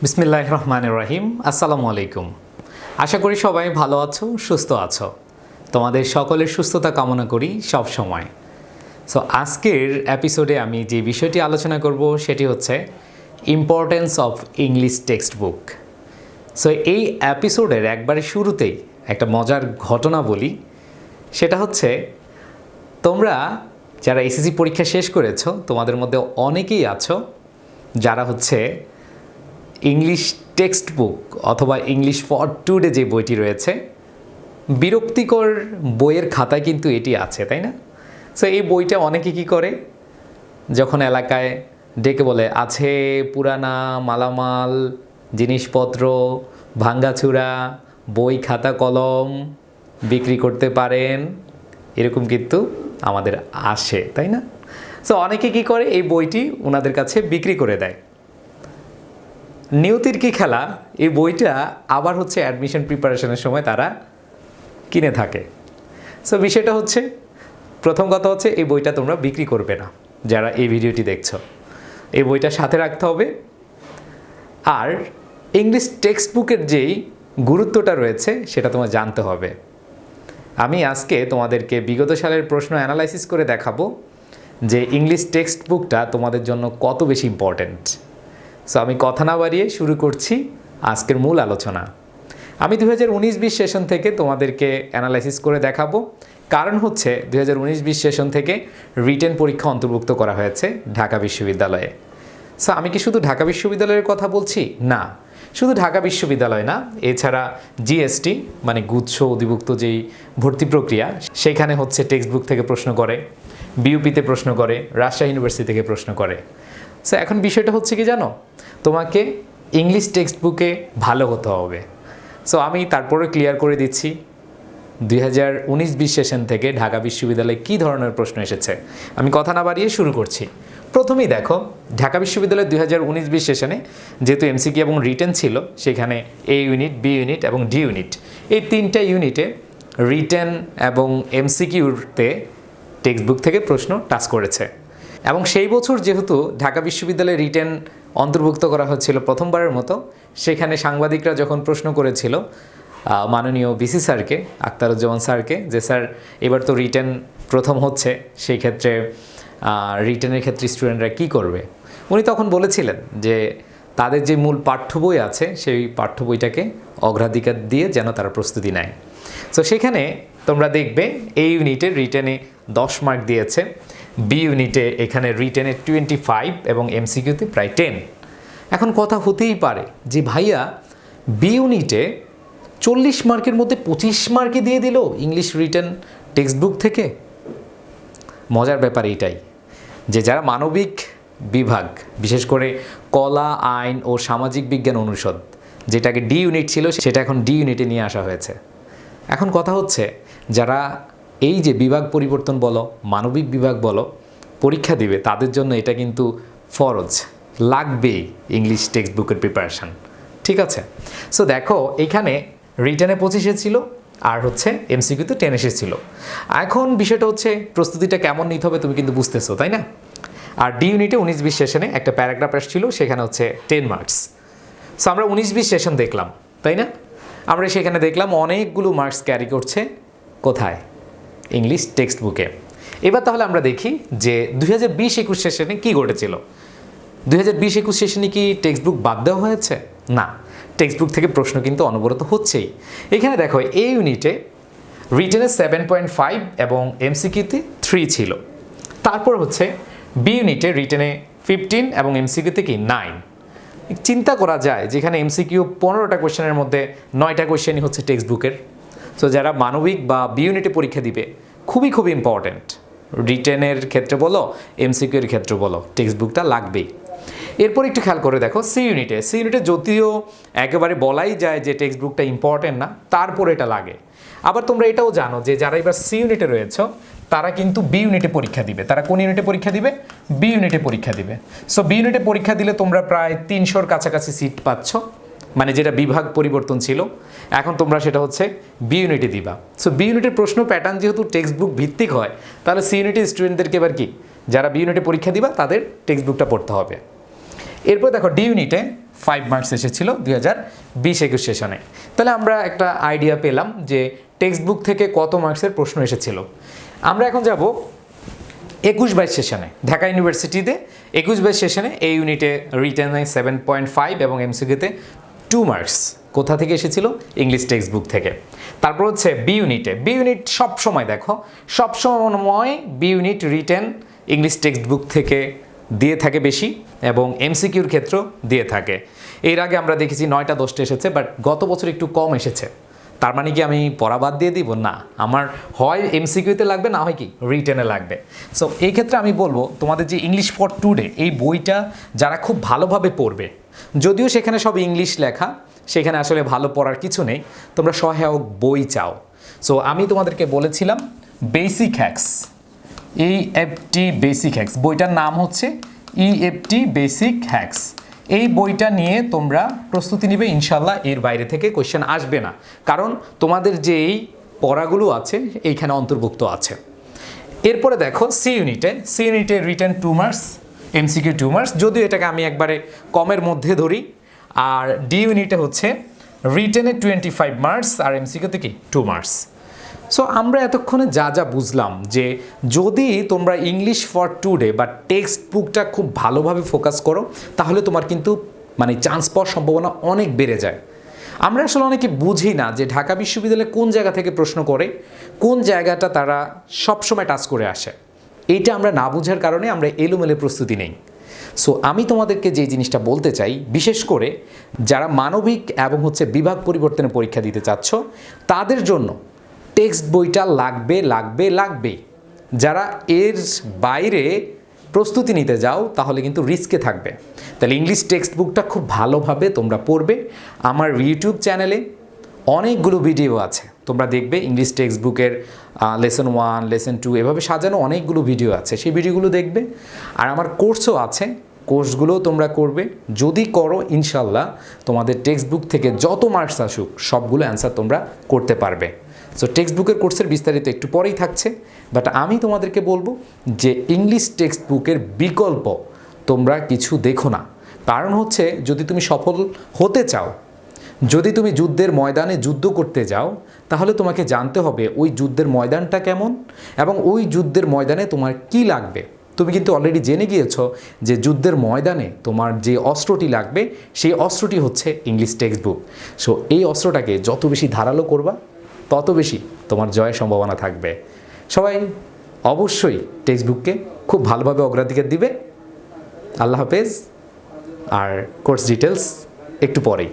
বিসমিল্লাহির রহমানির রহিম। আসসালামু আলাইকুম। আশা করি সবাই ভালো আছো, সুস্থ আছো। তোমাদের সকলের সুস্থতা কামনা করি সব সময়। সো আজকের এপিসোডে আমি যে বিষয়টি আলোচনা করব সেটি হচ্ছে importance of English text book. So এই এপিসোডের একবারে শুরুতেই একটা মজার ঘটনা বলি। সেটা হচ্ছে তোমরা যারা এসএসসি পরীক্ষা শেষ করেছো তোমাদের মধ্যে অনেকেই আছো যারা হচ্ছে ইংলিশ টেক্সট বুক অথবা ইংলিশ ফর টুডে যে বইটি রয়েছে, বিরক্তিকর বইয়ের খাতায় কিন্তু এটি আছে, তাই না? সো এই বইটা অনেকে কী করে, যখন এলাকায় ডেকে বলে আছে পুরানা মালামাল জিনিসপত্র ভাঙ্গাচুরা বই খাতা কলম বিক্রি করতে পারেন, এরকম কিন্তু আমাদের আসে, তাই না? সো অনেকে কী করে, এই বইটি ওনাদের কাছে বিক্রি করে দেয়। নিয়তির কি খেলা, এই বইটা আবার হচ্ছে অ্যাডমিশন প্রিপারেশনের সময় তারা কিনে থাকে। সো বিষয়টা হচ্ছে, প্রথম কথা হচ্ছে এই বইটা তোমরা বিক্রি করবে না যারা এই ভিডিওটি দেখছো। এই বইটা সাথে রাখতে হবে। আর ইংলিশ টেক্সট বুকের যেই গুরুত্বটা রয়েছে সেটা তোমার জানতে হবে। আমি আজকে তোমাদেরকে বিগত সালের প্রশ্ন অ্যানালাইসিস করে দেখাবো যে ইংলিশ টেক্সট বুকটা তোমাদের জন্য কত বেশি ইম্পর্ট্যান্ট। সো আমি কথা না বাড়িয়ে শুরু করছি আজকের মূল আলোচনা। আমি 2019-20 সেশন থেকে তোমাদেরকে অ্যানালাইসিস করে দেখাবো, কারণ হচ্ছে 2019-20 সেশন থেকে রিটেন পরীক্ষা অন্তর্ভুক্ত করা হয়েছে ঢাকা বিশ্ববিদ্যালয়ে। সো আমি কি শুধু ঢাকা বিশ্ববিদ্যালয়ের কথা বলছি? না, শুধু ঢাকা বিশ্ববিদ্যালয় না, এছাড়া জিএসটি মানে গুচ্ছ অধিভুক্ত যেই ভর্তি প্রক্রিয়া, সেখানে হচ্ছে টেক্সট বুক থেকে প্রশ্ন করে, বিউপিতে প্রশ্ন করে, রাজশাহী ইউনিভার্সিটি থেকে প্রশ্ন করে। সো এখন বিষয়টা হচ্ছে কি জানো, তোমাকে ইংলিশ টেক্সট বুকে ভালো হতে হবে। সো আমি তারপরে ক্লিয়ার করে দিচ্ছি 2019-20 সেশন থেকে ঢাকা বিশ্ববিদ্যালয়ে কী ধরনের প্রশ্ন এসেছে। আমি কথা না বাড়িয়ে শুরু করছি। প্রথমেই দেখো, ঢাকা বিশ্ববিদ্যালয়ের 2019-20 সেশনে যেহেতু এমসিকিউ এবং রিটেন ছিল, সেখানে এ ইউনিট, বি ইউনিট এবং ডি ইউনিট, এই তিনটা ইউনিটে রিটেন এবং এমসিকিউতে টেক্সট বুক থেকে প্রশ্ন টাচ করেছে। এবং সেই বছর যেহেতু ঢাকা বিশ্ববিদ্যালয়ে রিটেন অন্তর্ভুক্ত করা হচ্ছিল প্রথমবারের মতো, সেখানে সাংবাদিকরা যখন প্রশ্ন করেছিল মাননীয় ভিসি স্যারকে, আখতারুজ্জামান স্যারকে, যে স্যার এবার তো রিটেন প্রথম হচ্ছে, সেই ক্ষেত্রে রিটেনের ক্ষেত্রে স্টুডেন্টরা কী করবে, উনি তখন বলেছিলেন যে তাদের যে মূল পাঠ্য বই আছে সেই পাঠ্য বইটাকে অগ্রাধিকার দিয়ে যেন তারা প্রস্তুতি নেয়। সো সেখানে তোমরা দেখবে এই ইউনিটে রিটেনে 10 মার্ক দিয়েছে, বি ইউনিটে এখানে রিটেনে 25 এবং এমসিকিউতে প্রায় 10। এখন কথা হতেই পারে যে ভাইয়া বি ইউনিটে 40 মার্কের মধ্যে 25 মার্কে দিয়ে দিল ইংলিশ রিটেন টেক্সট বুক থেকে। মজার ব্যাপার এইটাই যে যারা মানবিক বিভাগ, বিশেষ করে কলা, আইন ও সামাজিক বিজ্ঞান অনুষদ, যেটাকে ডি ইউনিট ছিল সেটা এখন ডি ইউনিটে নিয়ে আসা হয়েছে। এখন কথা হচ্ছে যারা এই যে বিভাগ পরিবর্তন বলো, মানবিক বিভাগ বলো, পরীক্ষা দিবে, তাদের জন্য এটা কিন্তু ফরজ, লাগবেই ইংলিশ টেক্সট বুকের প্রিপারেশান, ঠিক আছে? সো দেখো এখানে রিটেনে 25 এসেছিল আর হচ্ছে এমসিকিউতে 10 এসেছিল। এখন বিষয়টা হচ্ছে প্রস্তুতিটা কেমন নিতে হবে তুমি কিন্তু বুঝতেছো, তাই না? আর ডি ইউনিটে 19-20 সেশনে একটা প্যারাগ্রাফ আসছিল, সেখানে হচ্ছে 10 মার্কস। সো আমরা 19-20 সেশন দেখলাম, তাই না? আমরা সেখানে দেখলাম অনেকগুলো মার্কস ক্যারি করছে কোথায়, ইংলিশ টেক্সট বুকে। এবার তাহলে আমরা দেখি যে 2020-21 সেশনে কী ঘটেছিল। 2020-21 সেশনে কি টেক্সট বুক বাদ দেওয়া হয়েছে? না, টেক্সট বুক থেকে প্রশ্ন কিন্তু অনবরত হচ্ছেই। এখানে দেখো এই ইউনিটে রিটেনে 7.5 এবং এমসিকিউতে 3 ছিল। তারপর হচ্ছে বি ইউনিটে রিটেনে 15 এবং এমসিকিউতে কি 9। চিন্তা করা যায় যেখানে এমসিকিউ 15টা কোয়েশ্চেনের মধ্যে 9টা কোয়েশ্চেনই হচ্ছে টেক্সট বুকের। সো যারা মানবিক বা বি ইউনিটে পরীক্ষা দিবে, খুবই খুবই ইম্পর্ট্যান্ট, রিটেনের ক্ষেত্রে বলো, এমসিকিউ এর ক্ষেত্রে বলো, টেক্সট বুকটা লাগবেই। এরপর একটু খেয়াল করে দেখো সি ইউনিটে যদিও একেবারে বলাই যায় যে টেক্সট বুকটা ইম্পর্ট্যান্ট না, তারপর এটা লাগে। আবার তোমরা এটাও জানো যে যারা এবার সি ইউনিটে রয়েছে তারা কিন্তু বি ইউনিটে পরীক্ষা দিবে। তারা কোন ইউনিটে পরীক্ষা দিবে? বি ইউনিটে পরীক্ষা দিবে। সো বি ইউনিটে পরীক্ষা দিলে তোমরা প্রায় 300-র কাছাকাছি সিট পাচ্ছ, মানে যেটা বিভাগ পরিবর্তন ছিল, এখন তোমরা সেটা হচ্ছে বি ইউনিটে দিবা। সো বি ইউনিটের প্রশ্ন প্যাটার্ন যেহেতু টেক্সট বুক ভিত্তিক হয়, তাহলে সি ইউনিটের স্টুডেন্টদেরকে এবার কি, যারা বি ইউনিটে পরীক্ষা দিবা তাদের টেক্সট বুকটা পড়তে হবে। এরপর দেখো ডি ইউনিটে 5 মার্কস এসেছিল 2020-21 সেশনে। তাহলে আমরা একটা আইডিয়া পেলাম যে টেক্সট বুক থেকে কত মার্কসের প্রশ্ন এসেছিল। আমরা এখন যাব 21-22 সেশনে। ঢাকা ইউনিভার্সিটিতে 21-22 সেশনে এই ইউনিটে রিটেনে 7.5 এবং এমসিকিউতে 2 মার্কস কোথা থেকে এসেছিল? ইংলিশ টেক্সট বুক থেকে। তারপর হচ্ছে বি ইউনিটে, বি ইউনিট সবসময় দেখো সবসময় B unit written English textbook থেকে দিয়ে থাকে বেশি এবং এমসিকিউর ক্ষেত্রেও দিয়ে থাকে। এর আগে আমরা দেখেছি 9টা 10টা এসেছে, বাট গত বছর একটু কম এসেছে। তার মানে কি আমি পড়া বাদ দিয়ে দিব? না, আমার হয় এমসিকিউতে লাগবে, না হয় কি রিটেনে লাগবে। সো এই ক্ষেত্রে আমি বলবো তোমাদের যে ইংলিশ ফর টুডে এই বইটা যারা খুব ভালোভাবে পড়বে, যদিও সেখানে সব ইংলিশ লেখা, সেখানে আসলে ভালো পড়ার কিছু নেই, তোমরা সহায়ক বই চাও। সো আমি তোমাদেরকে বলেছিলাম basic hacks, EFT basic hacks, বইটার নাম হচ্ছে EFT বেসিক হ্যাক্স। এই বইটা নিয়ে তোমরা প্রস্তুতি নিবে, ইনশাল্লাহ এর বাইরে থেকে কোয়েশ্চেন আসবে না, কারণ তোমাদের যে এই পড়াগুলো আছে এইখানে অন্তর্ভুক্ত আছে। এরপরে দেখো সি ইউনিটে রিটেন 2 মার্কস, এমসিকিউ 2 মার্কস, যদিও এটাকে আমি একবারে কমের মধ্যে ধরি। আর ডি ইউনিটে হচ্ছে রিটেনে 25 মার্কস আর এমসিকিউতে কি 2 মার্কস। সো আমরা এতক্ষণে যা যা বুঝলাম যে যদি তোমরা ইংলিশ ফর টুডে বা টেক্সট বুকটা খুব ভালোভাবে ফোকাস করো, তাহলে তোমার কিন্তু মানে চান্স পাওয়ার সম্ভাবনা অনেক বেড়ে যায়। আমরা আসলে অনেকে বুঝি না যে ঢাকা বিশ্ববিদ্যালয়ে কোন জায়গা থেকে প্রশ্ন করে, কোন জায়গাটা তারা সবসময় টাচ করে আসে। এইটা আমরা না বোঝার কারণে আমরা এলোমেলো প্রস্তুতি নেই। সো আমি তোমাদেরকে যে জিনিসটা বলতে চাই, বিশেষ করে যারা মানবিক এবং হচ্ছে বিভাগ পরিবর্তনের পরীক্ষা দিতে চাচ্ছ, তাদের জন্য টেক্সট বইটা লাগবে। যারা এর বাইরে প্রস্তুতি নিতে যাও তাহলে কিন্তু রিস্কে থাকবে। তাহলে ইংলিশ টেক্সট বুকটা খুব ভালোভাবে তোমরা পড়বে। আমার ইউটিউব চ্যানেলে অনেকগুলো ভিডিও আছে, তোমরা দেখবে ইংলিশ টেক্সট বুকের লেসন 1, লেসন 2 এভাবে সাজানো অনেকগুলো ভিডিও আছে, সেই ভিডিওগুলো দেখবে। আর আমার কোর্সও আছে, কোর্সগুলোও তোমরা করবে। যদি করো ইনশাল্লাহ তোমাদের টেক্সট বুক থেকে যত মার্কস আসুক সবগুলো অ্যান্সার তোমরা করতে পারবে। সো টেক্সট বুকের কোর্সের বিস্তারিত একটু পরেই থাকছে, বাট আমি তোমাদেরকে বলবো যে ইংলিশ টেক্সট বুকের বিকল্প তোমরা কিছু দেখো না। কারণ হচ্ছে যদি তুমি সফল হতে চাও, যদি তুমি যুদ্ধের ময়দানে যুদ্ধ করতে যাও, তাহলে তোমাকে জানতে হবে ওই যুদ্ধের ময়দানটা কেমন এবং ওই যুদ্ধের ময়দানে তোমার কি লাগবে। তুমি কিন্তু অলরেডি জেনে গিয়েছো যে যুদ্ধের ময়দানে তোমার যে অস্ত্রটি লাগবে সেই অস্ত্রটি হচ্ছে ইংলিশ টেক্সট বুক। সো এই অস্ত্রটাকে যত বেশি ধারালো করবা তত বেশি তোমার জয়ের সম্ভাবনা থাকবে। সবাই অবশ্যই টেক্সট বুককে খুব ভালোভাবে অগ্রাধিকার দিবে। আল্লাহ হাফেজ। আর কোর্স ডিটেলস একটু পরেই।